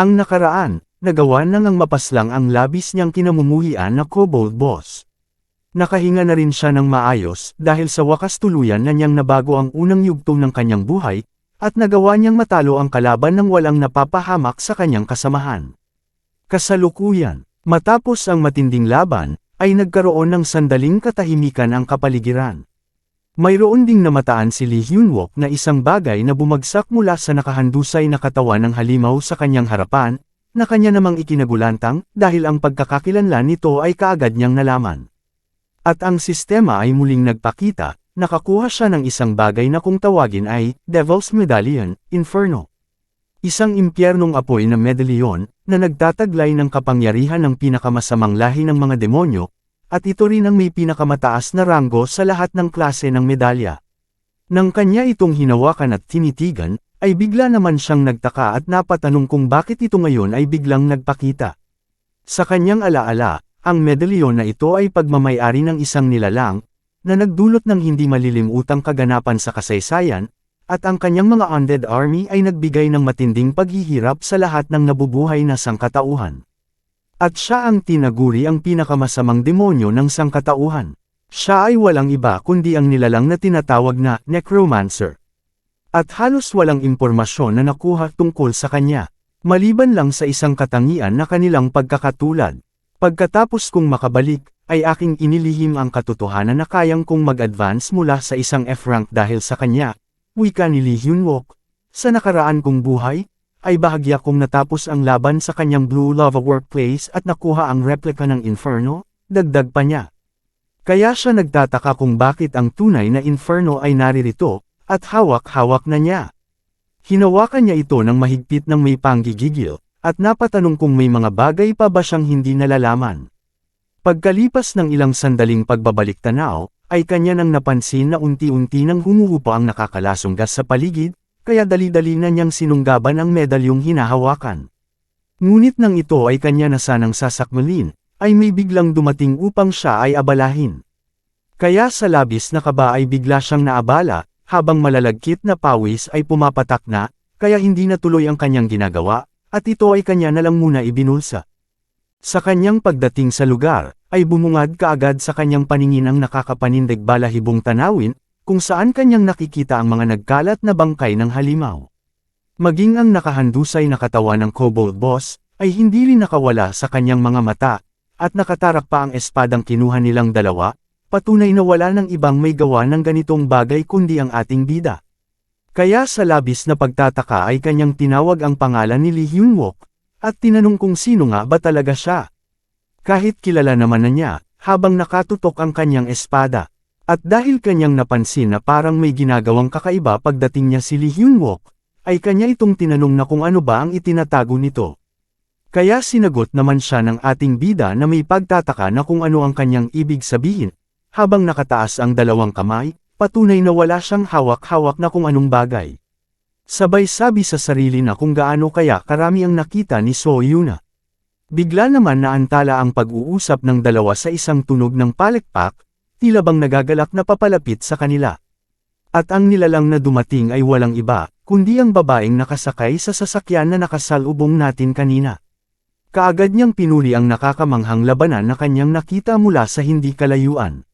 Ang nakaraan, nagawa na ngang mapaslang ang labis niyang kinamumuhian na kobold boss. Nakahinga na rin siya ng maayos dahil sa wakas tuluyan na niyang nabago ang unang yugto ng kanyang buhay, at nagawa niyang matalo ang kalaban ng walang napapahamak sa kanyang kasamahan. Kasalukuyan, matapos ang matinding laban, ay nagkaroon ng sandaling katahimikan ang kapaligiran. Mayroon ding namataan si Lee Hyun-wook na isang bagay na bumagsak mula sa nakahandusay na katawan ng halimaw sa kanyang harapan, na kanya namang ikinagulantang dahil ang pagkakakilanlan nito ay kaagad niyang nalaman. At ang sistema ay muling nagpakita, nakakuha siya ng isang bagay na kung tawagin ay Devil's Medallion, Inferno. Isang impyernong apoy na medalyon na nagtataglay ng kapangyarihan ng pinakamasamang lahi ng mga demonyo, at ito rin ang may pinakamataas na ranggo sa lahat ng klase ng medalya. Nang kanya itong hinawakan at tinitigan, ay bigla naman siyang nagtaka at napatanong kung bakit ito ngayon ay biglang nagpakita. Sa kanyang alaala, ang medalyon na ito ay pagmamay-ari ng isang nilalang, na nagdulot ng hindi malilimutang kaganapan sa kasaysayan, at ang kanyang mga undead army ay nagbigay ng matinding paghihirap sa lahat ng nabubuhay na sangkatauhan. At siya ang tinaguri ang pinakamasamang demonyo ng sangkatauhan. Siya ay walang iba kundi ang nilalang na tinatawag na Necromancer. At halos walang impormasyon na nakuha tungkol sa kanya, maliban lang sa isang katangian na kanilang pagkakatulad. Pagkatapos kong makabalik, ay aking inilihim ang katotohanan na kayang kong mag-advance mula sa isang F-rank dahil sa kanya, wika ni Lee Hyun-wook. Sa nakaraan kong buhay, ay bahagya kong natapos ang laban sa kanyang Blue Lava Workplace at nakuha ang replika ng Inferno, dagdag pa niya. Kaya siya nagtataka kung bakit ang tunay na Inferno ay naririto, at hawak-hawak na niya. Hinawakan niya ito ng mahigpit ng may panggigigil, at napatanong kung may mga bagay pa ba siyang hindi nalalaman. Pagkalipas ng ilang sandaling pagbabalik tanaw, ay kanya nang napansin na unti-unti nang humuhupa ang nakakalasong gas sa paligid, kaya dali-dali na niyang sinunggaban ang medalyong hinahawakan. Ngunit nang ito ay kanya na sanang sasakmalin, ay may biglang dumating upang siya ay abalahin. Kaya sa labis na kaba ay bigla siyang naabala, habang malalagkit na pawis ay pumapatak na, kaya hindi natuloy ang kanyang ginagawa, at ito ay kanya na lang muna ibinulsa. Sa kanyang pagdating sa lugar, ay bumungad kaagad sa kanyang paningin ang nakakapanindig balahibong tanawin, kung saan kanyang nakikita ang mga nagkalat na bangkay ng halimaw. Maging ang nakahandusay na katawan ng kobold boss, ay hindi rin nakawala sa kanyang mga mata, at nakatarak pa ang espadang kinuha nilang dalawa, patunay na wala ng ibang may gawa ng ganitong bagay kundi ang ating bida. Kaya sa labis na pagtataka ay kanyang tinawag ang pangalan ni Lee Hyun-wook, at tinanong kung sino nga ba talaga siya. Kahit kilala naman na niya, habang nakatutok ang kanyang espada. At dahil kanyang napansin na parang may ginagawang kakaiba pagdating niya si Lee Hyun-wook, ay kanya itong tinanong na kung ano ba ang itinatago nito. Kaya sinagot naman siya ng ating bida na may pagtataka na kung ano ang kanyang ibig sabihin, habang nakataas ang dalawang kamay, patunay na wala siyang hawak-hawak na kung anong bagay. Sabay sabi sa sarili na kung gaano kaya karami ang nakita ni So Yuna. Bigla naman naantala ang pag-uusap ng dalawa sa isang tunog ng palekpak, tila bang nagagalak na papalapit sa kanila. At ang nilalang na dumating ay walang iba, kundi ang babaeng nakasakay sa sasakyan na nakasalubong natin kanina. Kaagad niyang pinuli ang nakakamanghang labanan na kanyang nakita mula sa hindi kalayuan.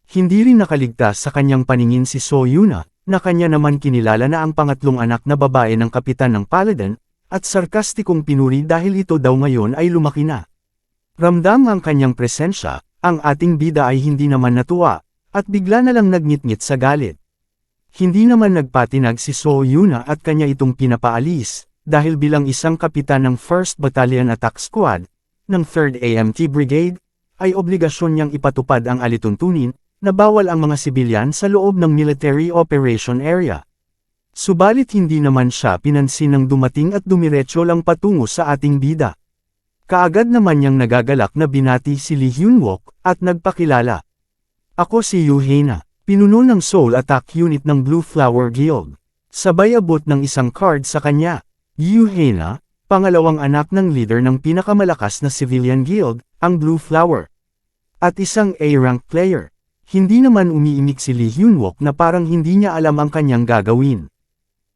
Hindi rin nakaligtas sa kanyang paningin si So Yuna, na kanya naman kinilala na ang pangatlong anak na babae ng kapitan ng Paladin, at sarkastikong pinuri dahil ito daw ngayon ay lumaki na. Ramdam ang kanyang presensya, ang ating bida ay hindi naman natuwa, at bigla na lang nagngit-ngit sa galit. Hindi naman nagpatinag si So Yuna at kanya itong pinapaalis, dahil bilang isang kapitan ng 1st Battalion Attack Squad, ng 3rd AMT Brigade, ay obligasyon niyang ipatupad ang alituntunin, na bawal ang mga sibilyan sa loob ng Military Operation Area. Subalit hindi naman siya pinansin ng dumating at dumiretso lang patungo sa ating bida. Kaagad naman niyang nagagalak na binati si Lee Hyun-wook, at nagpakilala. Ako si Yu Haena, pinuno ng Soul Attack Unit ng Blue Flower Guild. Sabay abot ng isang card sa kanya. Yu Haena, pangalawang anak ng leader ng pinakamalakas na civilian guild, ang Blue Flower. At isang A-rank player. Hindi naman umiimik si Lee Hyun-wook na parang hindi niya alam ang kanyang gagawin.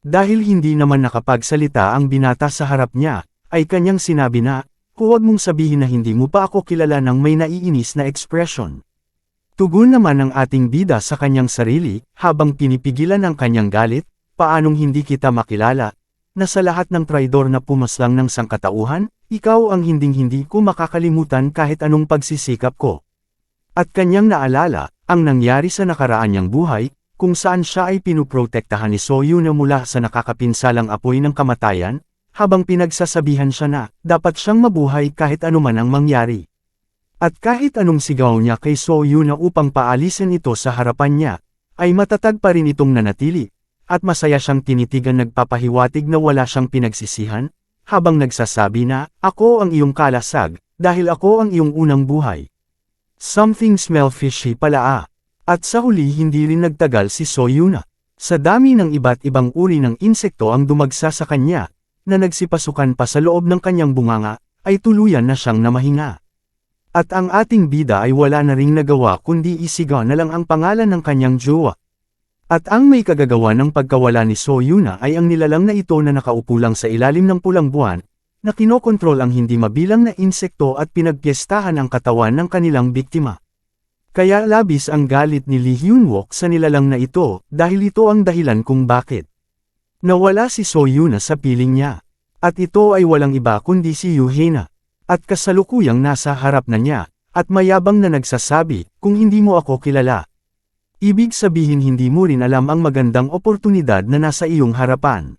Dahil hindi naman nakapagsalita ang binata sa harap niya, ay kanyang sinabi na, huwag mong sabihin na hindi mo pa ako kilala ng may naiinis na ekspresyon. Tugon naman ng ating bida sa kanyang sarili, habang pinipigilan ang kanyang galit, paanong hindi kita makilala, na sa lahat ng traidor na pumaslang ng sangkatauhan, ikaw ang hinding-hindi ko makakalimutan kahit anong pagsisikap ko. At kanyang naalala, ang nangyari sa nakaraan niyang buhay, kung saan siya ay pinuprotektahan ni Soyuna mula sa nakakapinsalang apoy ng kamatayan, habang pinagsasabihan siya na, dapat siyang mabuhay kahit anuman ang mangyari. At kahit anong sigaw niya kay Soyuna upang paalisin ito sa harapan niya, ay matatag pa rin itong nanatili, at masaya siyang tinitigan nagpapahiwatig na wala siyang pinagsisihan, habang nagsasabi na, ako ang iyong kalasag, dahil ako ang iyong unang buhay. Something smell fishy pala . At sa huli hindi rin nagtagal si Soyuna. Sa dami ng iba't ibang uri ng insekto ang dumagsa sa kanya, na nagsipasukan pa sa loob ng kanyang bunganga, ay tuluyan na siyang namahinga. At ang ating bida ay wala na ring nagawa kundi isigaw na lang ang pangalan ng kanyang jowa. At ang may kagagawa ng pagkawala ni Soyuna ay ang nilalang na ito na nakaupo lang sa ilalim ng pulang buwan, na kinokontrol ang hindi mabilang na insekto at pinagpiestahan ang katawan ng kanilang biktima. Kaya labis ang galit ni Lee Hyun-wook sa nilalang na ito, dahil ito ang dahilan kung bakit nawala si Soyuna sa piling niya. At ito ay walang iba kundi si Yoo-hae-na. At kasalukuyang nasa harap na niya, at mayabang na nagsasabi, kung hindi mo ako kilala. Ibig sabihin hindi mo rin alam ang magandang oportunidad na nasa iyong harapan.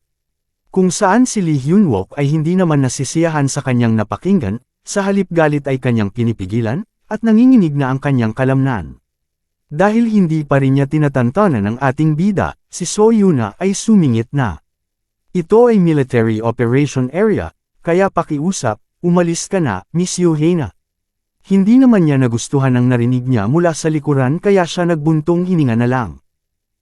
Kung saan si Lee Hyun-wook ay hindi naman nasisiyahan sa kanyang napakinggan, sa halip galit ay kanyang pinipigilan, at nanginginig na ang kanyang kalamnan. Dahil hindi pa rin niya tinatantanan ng ating bida, si Soyuna ay sumingit na. Ito ay military operation area, kaya pakiusap, umalis ka na, Miss Yoo-hae-na. Hindi naman niya nagustuhan ang narinig niya mula sa likuran kaya siya nagbuntong hininga na lang.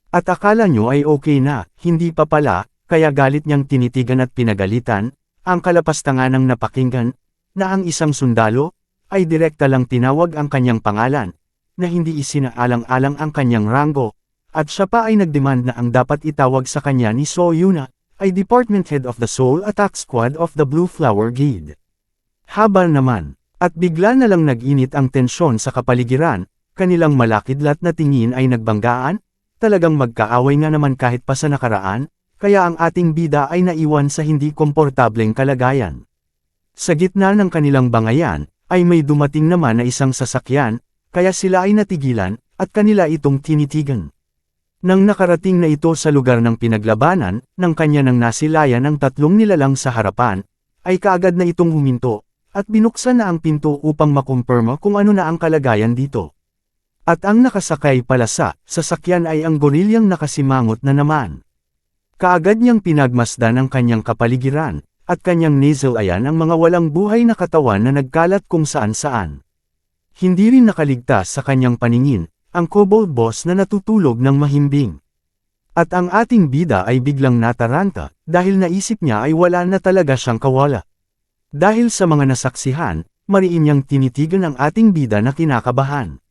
At akala nyo ay okay na, hindi pa pala, kaya galit niyang tinitigan at pinagalitan, ang kalapastangan ng napakinggan, na ang isang sundalo, ay direkta lang tinawag ang kanyang pangalan, na hindi isinaalang-alang ang kanyang rango, at siya pa ay nagdemand na ang dapat itawag sa kanya ni Soyuna, ay Department Head of the Soul Attack Squad of the Blue Flower Guild. Haba naman, at bigla na lang nag-init ang tensyon sa kapaligiran, kanilang malakidlat na tingin ay nagbanggaan, talagang magkaaway nga naman kahit pa sa nakaraan, kaya ang ating bida ay naiwan sa hindi komportableng kalagayan. Sa gitna ng kanilang bangayan, ay may dumating naman na isang sasakyan, kaya sila ay natigilan, at kanila itong tinitigan. Nang nakarating na ito sa lugar ng pinaglabanan, nang kanya nang nasilayan ang tatlong nilalang sa harapan, ay kaagad na itong huminto, at binuksan na ang pinto upang makumpirma kung ano na ang kalagayan dito. At ang nakasakay pala sa sasakyan ay ang gorilyang nakasimangot na naman. Kaagad niyang pinagmasdan ang kanyang kapaligiran, at kanyang nasalayan ang mga walang buhay na katawan na nagkalat kung saan-saan. Hindi rin nakaligtas sa kanyang paningin, ang kobold boss na natutulog ng mahimbing. At ang ating bida ay biglang nataranta, dahil naisip niya ay wala na talaga siyang kawala. Dahil sa mga nasaksihan, mariin niyang tinitigan ang ating bida na kinakabahan.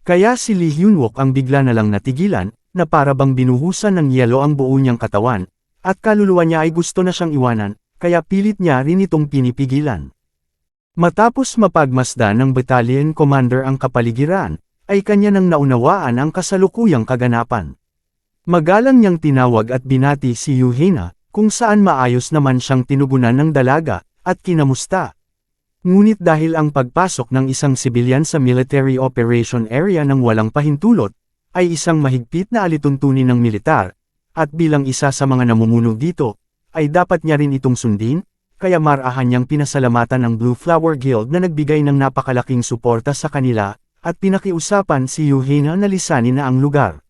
Kaya si Lee Hyun-wook ang bigla na lang natigilan, na para bang binuhusan ng yelo ang buo niyang katawan, at kaluluwa niya ay gusto na siyang iwanan, kaya pilit niya rin itong pinipigilan. Matapos mapagmasdan ng battalion commander ang kapaligiran, ay kanya nang naunawaan ang kasalukuyang kaganapan. Magalang niyang tinawag at binati si Yoo-hae-na, kung saan maayos naman siyang tinugunan ng dalaga, at kinamusta. Ngunit dahil ang pagpasok ng isang sibilyan sa military operation area ng walang pahintulot, ay isang mahigpit na alituntunin ng militar, at bilang isa sa mga namumuno dito, ay dapat niya rin itong sundin, kaya marahan niyang pinasalamatan ng Blue Flower Guild na nagbigay ng napakalaking suporta sa kanila, at pinakiusapan si Yoo-hae-na na lisanin na ang lugar.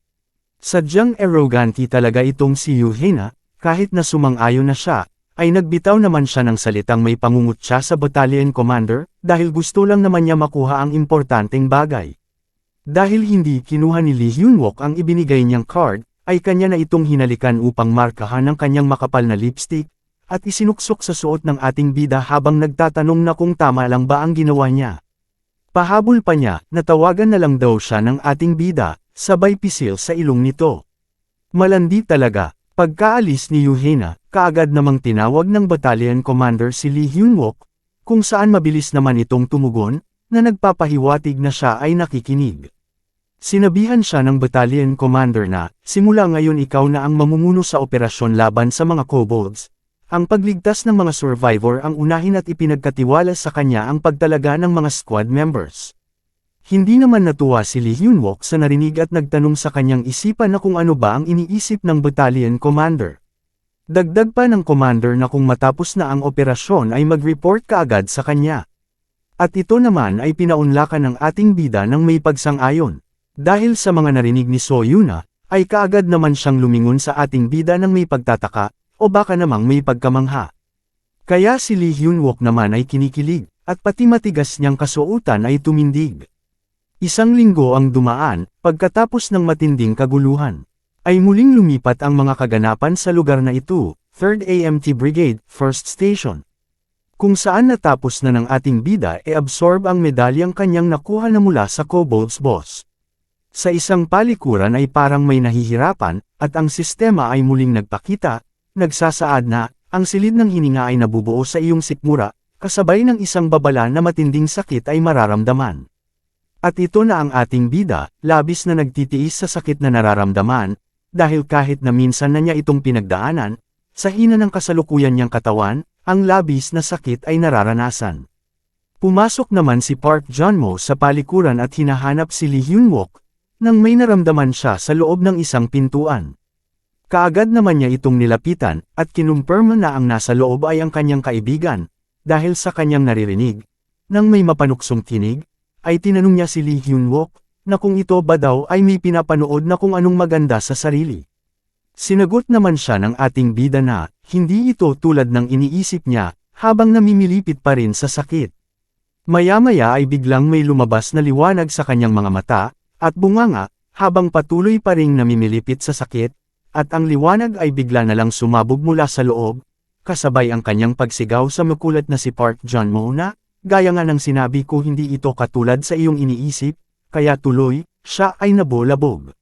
Sadyang arrogante talaga itong si Yoo-hae-na, kahit na sumang-ayon na siya, ay nagbitaw naman siya ng salitang may pangungutya sa battalion commander, dahil gusto lang naman niya makuha ang importanteng bagay. Dahil hindi kinuha ni Lee Hyun-wook ang ibinigay niyang card, ay kanya na itong hinalikan upang markahan ang kanyang makapal na lipstick, at isinuksok sa suot ng ating bida habang nagtatanong na kung tama lang ba ang ginawa niya. Pahabol pa niya, natawagan na lang daw siya ng ating bida, sabay pisil sa ilong nito. Malandi talaga, pagkaalis ni Yoo-hae-na, kaagad namang tinawag ng battalion commander si Lee Hyun-wook, kung saan mabilis naman itong tumugon, na nagpapahiwatig na siya ay nakikinig. Sinabihan siya ng battalion commander na, simula ngayon ikaw na ang mamumuno sa operasyon laban sa mga kobolds. Ang pagligtas ng mga survivor ang unahin at ipinagkatiwala sa kanya ang pagtalaga ng mga squad members. Hindi naman natuwa si Lee Hyun-wook sa narinig at nagtanong sa kanyang isipan na kung ano ba ang iniisip ng battalion commander. Dagdag pa ng commander na kung matapos na ang operasyon ay mag-report kaagad sa kanya. At ito naman ay pinaunlakan ng ating bida ng may pagsang-ayon. Dahil sa mga narinig ni So Yuna, ay kaagad naman siyang lumingon sa ating bida ng may pagtataka, o baka namang may pagkamangha. Kaya si Lee Hyun-wook naman ay kinikilig, at pati matigas niyang kasuotan ay tumindig. Isang linggo ang dumaan, pagkatapos ng matinding kaguluhan, ay muling lumipat ang mga kaganapan sa lugar na ito, 3rd AMT Brigade, 1st Station. Kung saan natapos na ng ating bida absorb ang medalyang kanyang nakuha na mula sa Kobolds Boss. Sa isang palikuran ay parang may nahihirapan, at ang sistema ay muling nagpakita, nagsasaad na, ang silid ng hininga ay nabubuo sa iyong sikmura, kasabay ng isang babala na matinding sakit ay mararamdaman. At ito na ang ating bida, labis na nagtitiis sa sakit na nararamdaman, dahil kahit na minsan na niya itong pinagdaanan, sa hina ng kasalukuyan niyang katawan, ang labis na sakit ay nararanasan. Pumasok naman si Park Jun-mo sa palikuran at hinahanap si Lee Hyun-wook, nang may naramdaman siya sa loob ng isang pintuan. Kaagad naman niya itong nilapitan, at kinumpirma na ang nasa loob ay ang kanyang kaibigan, dahil sa kanyang naririnig. Nang may mapanuksong tinig, ay tinanong niya si Lee Hyun-wook, na kung ito ba daw ay may pinapanood na kung anong maganda sa sarili. Sinagot naman siya ng ating bida na, hindi ito tulad ng iniisip niya, habang namimilipit pa rin sa sakit. Maya-maya ay biglang may lumabas na liwanag sa kanyang mga mata, at bunganga, habang patuloy pa ring namimilipit sa sakit, at ang liwanag ay bigla na lang sumabog mula sa loob, kasabay ang kanyang pagsigaw sa makulat na si Park Jun-mo na, gaya nga ng sinabi ko hindi ito katulad sa iyong iniisip, kaya tuloy, siya ay nabolabog.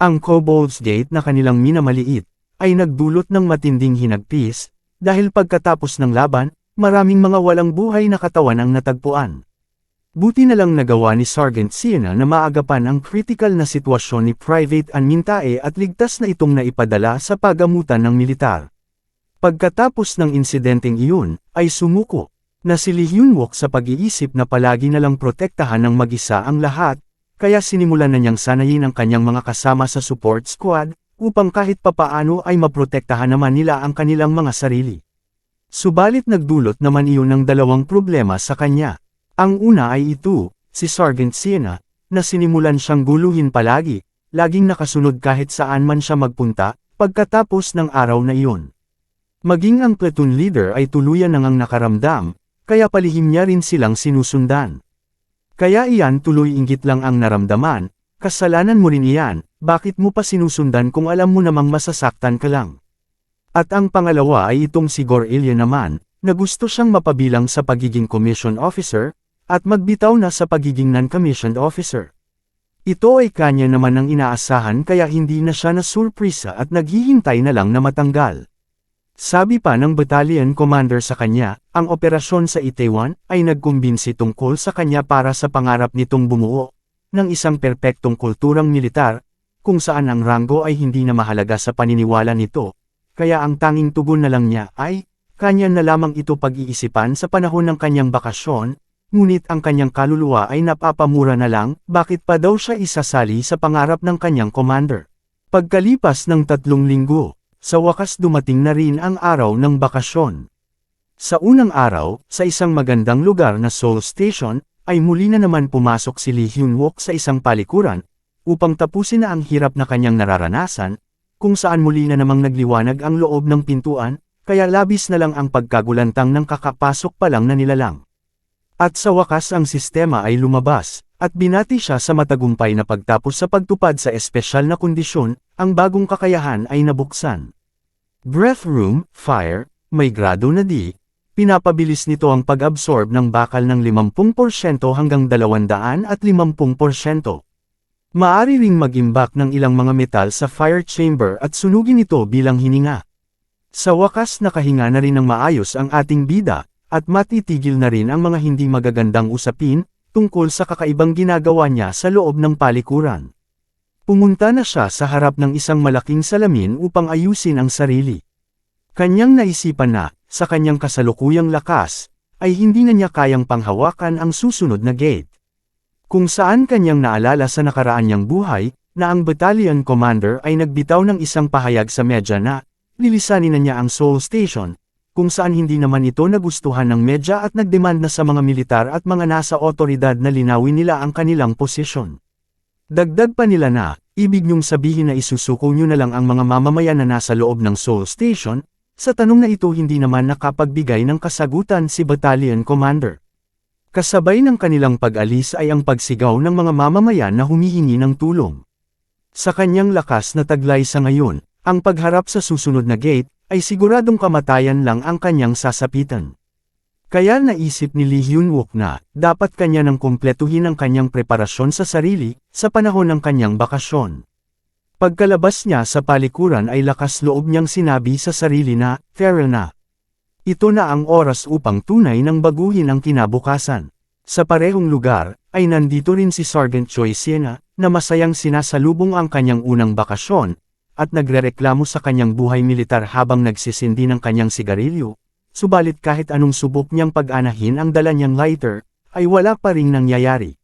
Ang Kobolds Gate na kanilang minamaliit, ay nagdulot ng matinding hinagpis, dahil pagkatapos ng laban, maraming mga walang buhay na katawan ang natagpuan. Buti na lang nagawa ni Sergeant Siena na maagapan ang critical na sitwasyon ni Private An Mintae at ligtas na itong naipadala sa pagamutan ng militar. Pagkatapos ng insidenteng iyon, ay sumuko na si Lee Hyun-wook sa pag-iisip na palagi na lang protektahan ng mag-isa ang lahat, kaya sinimulan na niyang sanayin ang kanyang mga kasama sa support squad, upang kahit papaano ay maprotektahan naman nila ang kanilang mga sarili. Subalit nagdulot naman iyon ng dalawang problema sa kanya. Ang una ay ito, si Sergeant Siena, na sinimulan siyang guluhin palagi, laging nakasunod kahit saan man siya magpunta, pagkatapos ng araw na iyon. Maging ang platoon leader ay tuluyan nang nakaramdam, kaya palihim niya rin silang sinusundan. Kaya iyan tuloy inggit lang ang naramdaman, kasalanan mo rin iyan, bakit mo pa sinusundan kung alam mo namang masasaktan ka lang. At ang pangalawa ay itong si Gorelia naman, na gusto siyang mapabilang sa pagiging commission officer, at magbitaw na sa pagiging non-commissioned officer. Ito ay kanya naman ang inaasahan kaya hindi na siya nasurprisa at naghihintay na lang na matanggal. Sabi pa ng battalion commander sa kanya, ang operasyon sa Itaewon ay nagkumbinsi tungkol sa kanya para sa pangarap nitong bumuo ng isang perpektong kulturang militar, kung saan ang ranggo ay hindi na mahalaga sa paniniwala nito, kaya ang tanging tugon na lang niya ay, kanya na lamang ito pag-iisipan sa panahon ng kanyang bakasyon, ngunit ang kanyang kaluluwa ay napapamura na lang, bakit pa daw siya isasali sa pangarap ng kanyang commander. Pagkalipas ng 3 linggo, sa wakas dumating na rin ang araw ng bakasyon. Sa unang araw, sa isang magandang lugar na Seoul Station, ay muli na naman pumasok si Lee Hyun-wook sa isang palikuran, upang tapusin na ang hirap na kanyang nararanasan, kung saan muli na namang nagliwanag ang loob ng pintuan, kaya labis na lang ang pagkagulantang ng kakapasok pa lang na nilalang. At sa wakas ang sistema ay lumabas, at binati siya sa matagumpay na pagtapos sa pagtupad sa espesyal na kondisyon, ang bagong kakayahan ay nabuksan. Breath Room, Fire, may grado na D, pinapabilis nito ang pag-absorb ng bakal ng 50% hanggang 250%. Maari ring mag-imbak ng ilang mga metal sa fire chamber at sunugin ito bilang hininga. Sa wakas nakahinga na rin ng maayos ang ating bida, at matitigil na rin ang mga hindi magagandang usapin, tungkol sa kakaibang ginagawa niya sa loob ng palikuran. Pumunta na siya sa harap ng isang malaking salamin upang ayusin ang sarili. Kanyang naisipan na, sa kanyang kasalukuyang lakas, ay hindi na niya kayang panghawakan ang susunod na gate. Kung saan kanyang naalala sa nakaraan niyang buhay, na ang battalion commander ay nagbitaw ng isang pahayag sa medya na, lilisanin na niya ang Seoul Station, kung saan hindi naman ito nagustuhan ng medya at nagdemand na sa mga militar at mga nasa otoridad na linawin nila ang kanilang posisyon. Dagdag pa nila na, ibig niyong sabihin na isusuko niyo na lang ang mga mamamayan na nasa loob ng Seoul Station? Sa tanong na ito hindi naman nakapagbigay ng kasagutan si battalion commander. Kasabay ng kanilang pag-alis ay ang pagsigaw ng mga mamamayan na humihingi ng tulong. Sa kanyang lakas na taglay sa ngayon, ang pagharap sa susunod na gate, ay siguradong kamatayan lang ang kanyang sasapitan. Kaya naisip ni Lee Hyun-wook na, dapat kanya nang kumpletuhin ang kanyang preparasyon sa sarili, sa panahon ng kanyang bakasyon. Pagkalabas niya sa palikuran ay lakas loob niyang sinabi sa sarili na, "Farewell na. Ito na ang oras upang tunay nang baguhin ang kinabukasan." Sa parehong lugar, ay nandito rin si Sergeant Choi Siena, na masayang sinasalubong ang kanyang unang bakasyon, at nagrereklamo sa kanyang buhay militar habang nagsisindi ng kanyang sigarilyo, subalit kahit anong subok niyang pag-anahin ang dala niyang lighter, ay wala pa ring nangyayari.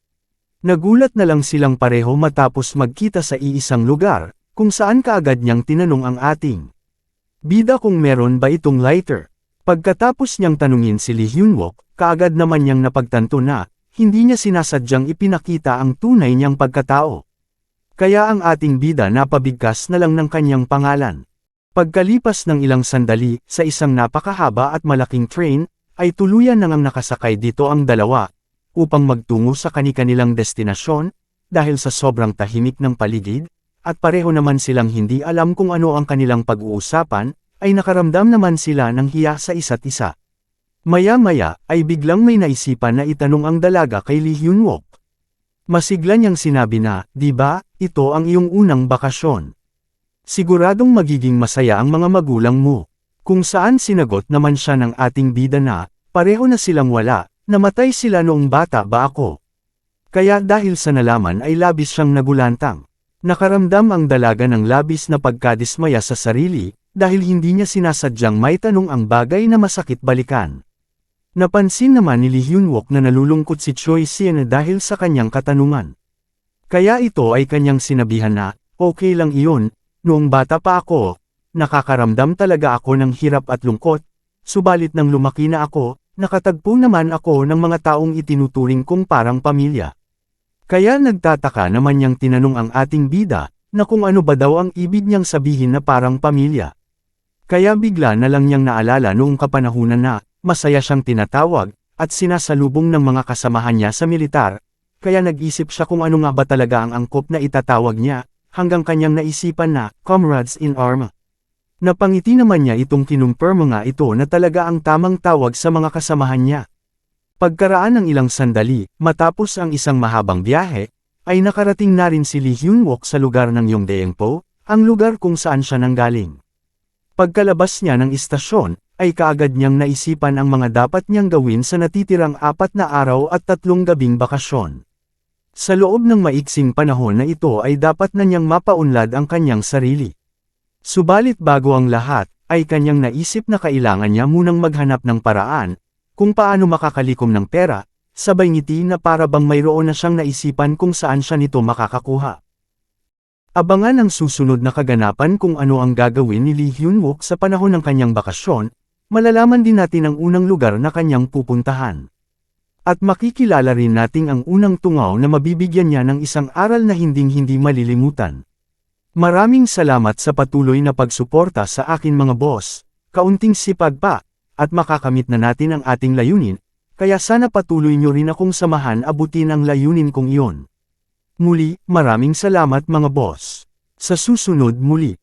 Nagulat na lang silang pareho matapos magkita sa iisang lugar, kung saan kaagad niyang tinanong ang ating bida kung meron ba itong lighter. Pagkatapos niyang tanungin si Lee Hyun-wook, kaagad naman niyang napagtanto na, hindi niya sinasadyang ipinakita ang tunay niyang pagkatao. Kaya ang ating bida napabigkas na lang ng kanyang pangalan. Pagkalipas ng ilang sandali, sa isang napakahaba at malaking train, ay tuluyan nang nakasakay dito ang dalawa, upang magtungo sa kani-kanilang destinasyon, dahil sa sobrang tahimik ng paligid, at pareho naman silang hindi alam kung ano ang kanilang pag-uusapan, ay nakaramdam naman sila ng hiya sa isa't isa. Maya-maya, ay biglang may naisipan na itanong ang dalaga kay Lee Hyun-wook. Masigla niyang sinabi na, "Di ba, ito ang iyong unang bakasyon? Siguradong magiging masaya ang mga magulang mo." Kung saan sinagot naman siya ng ating bida na, pareho na silang wala, namatay sila noong bata ba ako. Kaya dahil sa nalaman ay labis siyang nagulantang. Nakaramdam ang dalaga ng labis na pagkadismaya sa sarili, dahil hindi niya sinasadyang may tanong ang bagay na masakit balikan. Napansin naman ni Lee Hyun-wook na nalulungkot si Choi Siena dahil sa kanyang katanungan. Kaya ito ay kanyang sinabihan na, "Okay lang iyon, noong bata pa ako, nakakaramdam talaga ako ng hirap at lungkot, subalit nang lumaki na ako, nakatagpo naman ako ng mga taong itinuturing kong parang pamilya." Kaya nagtataka naman niyang tinanong ang ating bida, na kung ano ba daw ang ibig niyang sabihin na parang pamilya. Kaya bigla na lang niyang naalala noong kapanahunan na, masaya siyang tinatawag, at sinasalubong ng mga kasamahan niya sa militar, kaya nag-isip siya kung ano nga ba talaga ang angkop na itatawag niya, hanggang kanyang naisipan na, "Comrades in Arms." Napangiti naman niya itong kinumpirma nga ito na talaga ang tamang tawag sa mga kasamahan niya. Pagkaraan ng ilang sandali, matapos ang isang mahabang biyahe, ay nakarating na rin si Lee Hyun-wook sa lugar ng Yongdaengpo, ang lugar kung saan siya nanggaling. Pagkalabas niya ng istasyon, ay kaagad niyang naisipan ang mga dapat niyang gawin sa natitirang 4 na araw at 3 gabing bakasyon. Sa loob ng maiksing panahon na ito ay dapat na niyang mapaunlad ang kanyang sarili. Subalit bago ang lahat, ay kanyang naisip na kailangan niya munang maghanap ng paraan, kung paano makakalikom ng pera, sabay ngiti na para bang mayroon na siyang naisipan kung saan siya nito makakakuha. Abangan ang susunod na kaganapan kung ano ang gagawin ni Lee Hyun-wook sa panahon ng kanyang bakasyon, malalaman din natin ang unang lugar na kanyang pupuntahan. At makikilala rin natin ang unang tungaw na mabibigyan niya ng isang aral na hinding-hindi malilimutan. Maraming salamat sa patuloy na pagsuporta sa akin mga boss, kaunting sipag pa, at makakamit na natin ang ating layunin, kaya sana patuloy nyo rin akong samahan abutin ang layunin kong iyon. Muli, maraming salamat mga boss. Sa susunod muli.